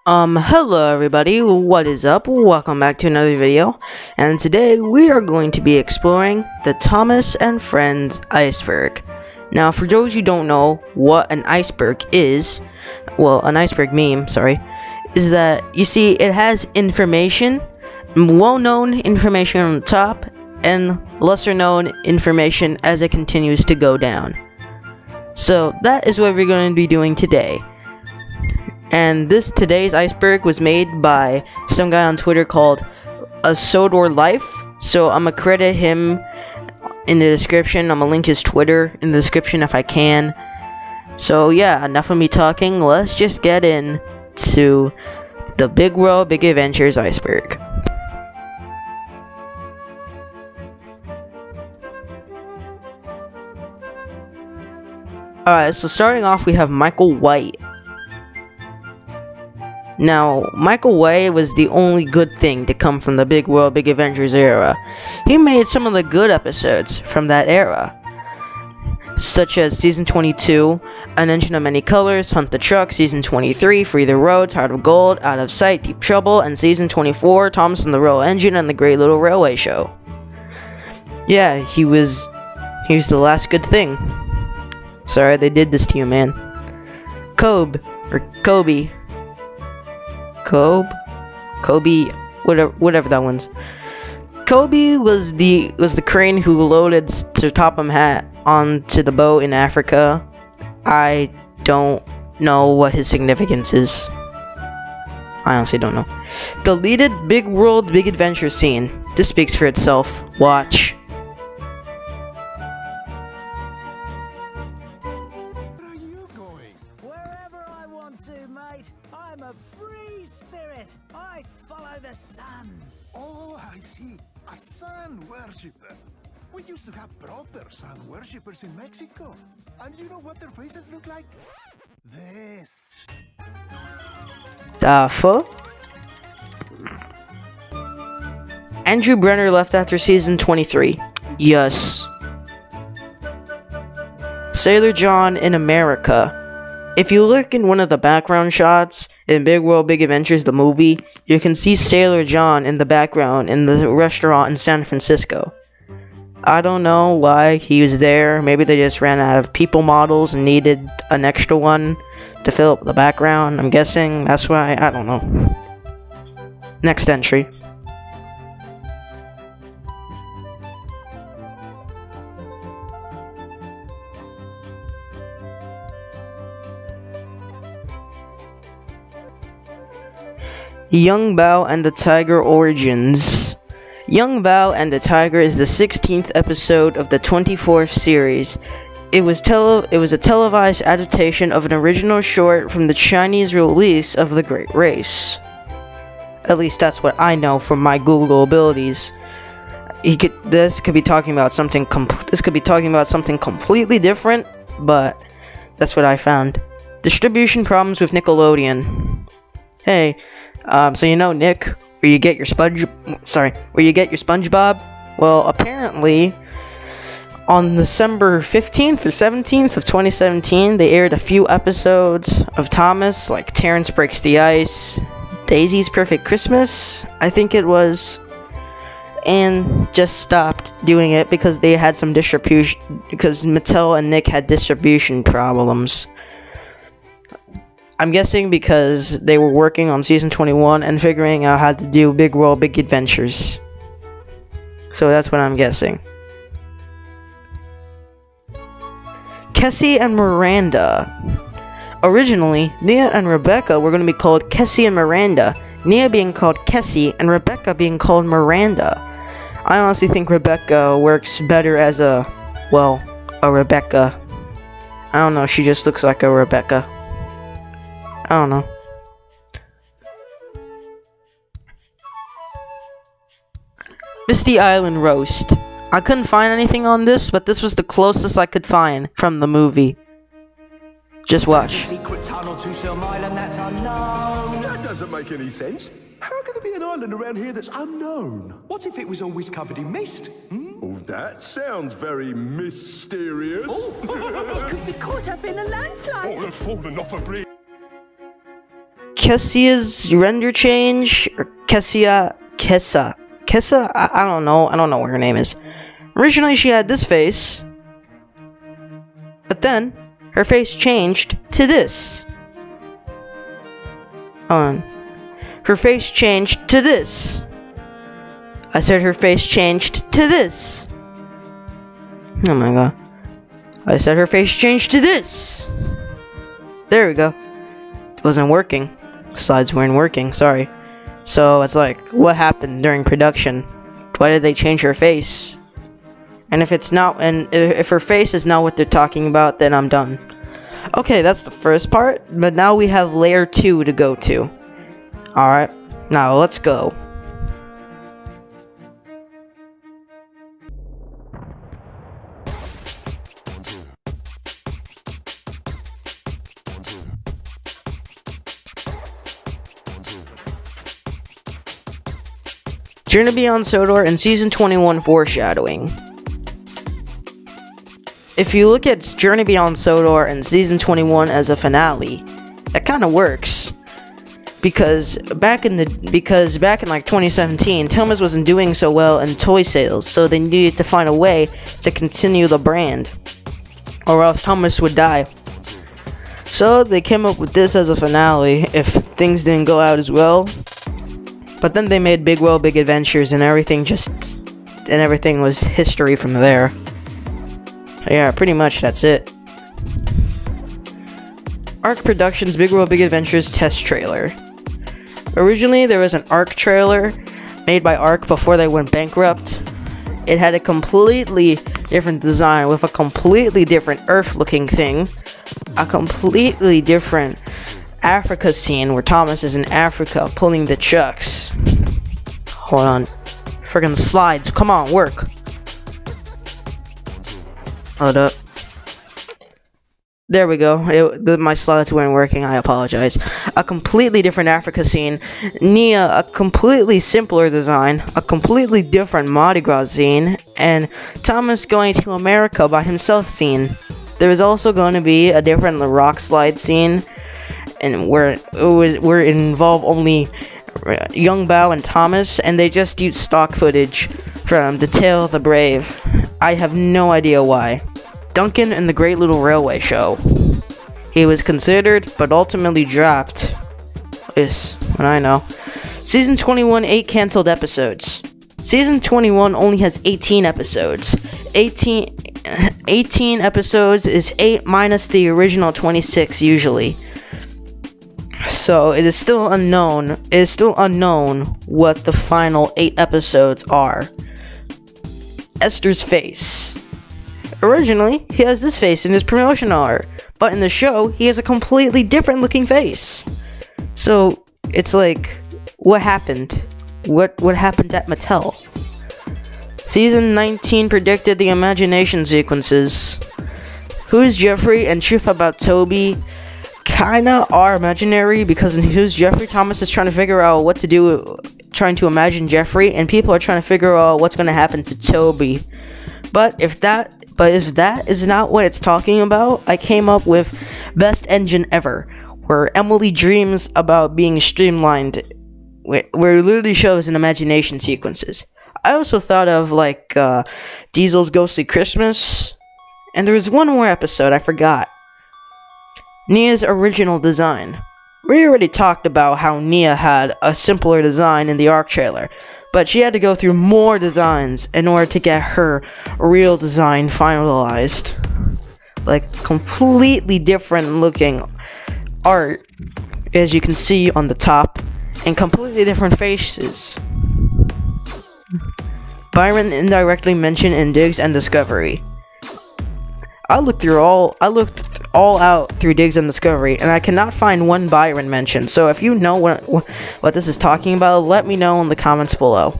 Hello everybody, what is up? Welcome back to another video, and today we are going to be exploring the Thomas and Friends Iceberg. Now, for those who don't know what an iceberg is, well, an iceberg meme, sorry, is that, you see, it has information, well-known information on the top, and lesser-known information as it continues to go down. So, that is what we're going to be doing today. And today's iceberg was made by some guy on Twitter called A Sodor Life. So I'm gonna credit him in the description. I'm gonna link his Twitter in the description if I can. So yeah, enough of me talking. Let's just get into the Big World, Big Adventures iceberg. Alright, so starting off we have Michael White. Now, Michael Way was the only good thing to come from the Big World, Big Adventures era. He made some of the good episodes from that era, such as Season 22, An Engine of Many Colors, Hunt the Truck, Season 23, Free the Roads, Heart of Gold, Out of Sight, Deep Trouble, and Season 24, Thomas and the Royal Engine and the Great Little Railway Show. Yeah, he was the last good thing. Sorry they did this to you, man. Kobe, whatever that one's. Kobe was the crane who loaded Sir Topham Hatt onto the boat in Africa. I don't know what his significance is. I honestly don't know. Deleted Big World, Big Adventure scene. This speaks for itself. Watch. I'm a free spirit. I follow the sun. Oh, I see. A sun worshipper. We used to have proper sun worshippers in Mexico. And you know what their faces look like? This. The fuck? Andrew Brenner left after season 23. Yes. Sailor John in America. If you look in one of the background shots in Big World, Big Adventures, the movie, you can see Sailor John in the background in the restaurant in San Francisco. I don't know why he was there. Maybe they just ran out of people models and needed an extra one to fill up the background. I'm guessing that's why. I don't know. Next entry. Young Bao and the Tiger Origins. Young Bao and the Tiger is the 16th episode of the 24th series. It was a televised adaptation of an original short from the Chinese release of The Great Race. At least that's what I know from my Google abilities. This could be talking about something completely different, but that's what I found. Distribution problems with Nickelodeon. Hey, so you know Nick, where you get your SpongeBob? Well, apparently, on December 15th or 17th of 2017, they aired a few episodes of Thomas, like Terrence Breaks the Ice, Daisy's Perfect Christmas, I think it was, and just stopped doing it because they had some because Mattel and Nick had distribution problems. I'm guessing because they were working on season 21 and figuring out how to do Big World, Big Adventures. So that's what I'm guessing. Kessie and Miranda. Originally, Nia and Rebecca were going to be called Kessie and Miranda. Nia being called Kessie and Rebecca being called Miranda. I honestly think Rebecca works better as a Rebecca. I don't know, she just looks like a Rebecca. I don't know. Misty Island Roast. I couldn't find anything on this, but this was the closest I could find from the movie. Just watch. Secret tunnel to some island that's unknown. That doesn't make any sense. How could there be an island around here that's unknown? What if it was always covered in mist? Oh, that sounds very mysterious. Could be caught up in a landslide. Or have fallen off a bridge. Kessia's render change, or Kessa. I don't know what her name is. Originally she had this face, but then her face changed to this. Her face changed to this. I said her face changed to this. Oh my god. I said her face changed to this. There we go. It wasn't working. Slides weren't working, sorry. So it's like, what happened during production? Why did they change her face? And if it's not, and if her face is not what they're talking about, then I'm done. Okay, that's the first part, but now we have layer 2 to go to. Alright, now let's go. Journey Beyond Sodor and Season 21 foreshadowing. If you look at Journey Beyond Sodor and Season 21 as a finale, that kind of works. Because back in like 2017, Thomas wasn't doing so well in toy sales, so they needed to find a way to continue the brand, or else Thomas would die. So they came up with this as a finale if things didn't go out as well. But then they made Big World Big Adventures, and everything was history from there. Yeah, pretty much that's it. ARC Productions Big World Big Adventures test trailer. Originally, there was an ARC trailer made by ARC before they went bankrupt. It had a completely different design with a completely different Earth-looking thing, a completely different Africa scene where Thomas is in Africa pulling the trucks. Hold on. Friggin' slides. Come on, work. Hold up. There we go. My slides weren't working. I apologize. A completely different Africa scene. Nia, a completely simpler design. A completely different Mardi Gras scene. And Thomas going to America by himself scene. There is also going to be a different rock slide scene, and where it involved only Young Bao and Thomas, and they just used stock footage from The Tale of the Brave. I have no idea why. Duncan and the Great Little Railway Show. He was considered, but ultimately dropped. Yes, what I know. Season 21, 8 cancelled episodes. Season 21 only has 18 episodes. 18 episodes is 8 minus the original 26 usually. So it is still unknown. It is still unknown what the final 8 episodes are. Esther's face. Originally, he has this face in his promotional art, but in the show, he has a completely different looking face. So it's like, what happened? What happened at Mattel? Season 19 predicted the imagination sequences. Who's Jeffrey and Truth About Toby kinda are imaginary, because in Who's Jeffrey, Thomas is trying to figure out what to do, trying to imagine Jeffrey, and people are trying to figure out what's going to happen to Toby. But if that is not what it's talking about, I came up with Best Engine Ever, where Emily dreams about being streamlined, where it literally shows an imagination sequences. I also thought of like Diesel's Ghostly Christmas, and there was one more episode I forgot. Nia's original design. We already talked about how Nia had a simpler design in the ARC trailer, but she had to go through more designs in order to get her real design finalized. Like, completely different looking art, as you can see on the top, and completely different faces. Byron indirectly mentioned in Diggs and Discovery. I looked all out through Diggs and Discovery, and I cannot find one Byron mention. So if you know what this is talking about, let me know in the comments below.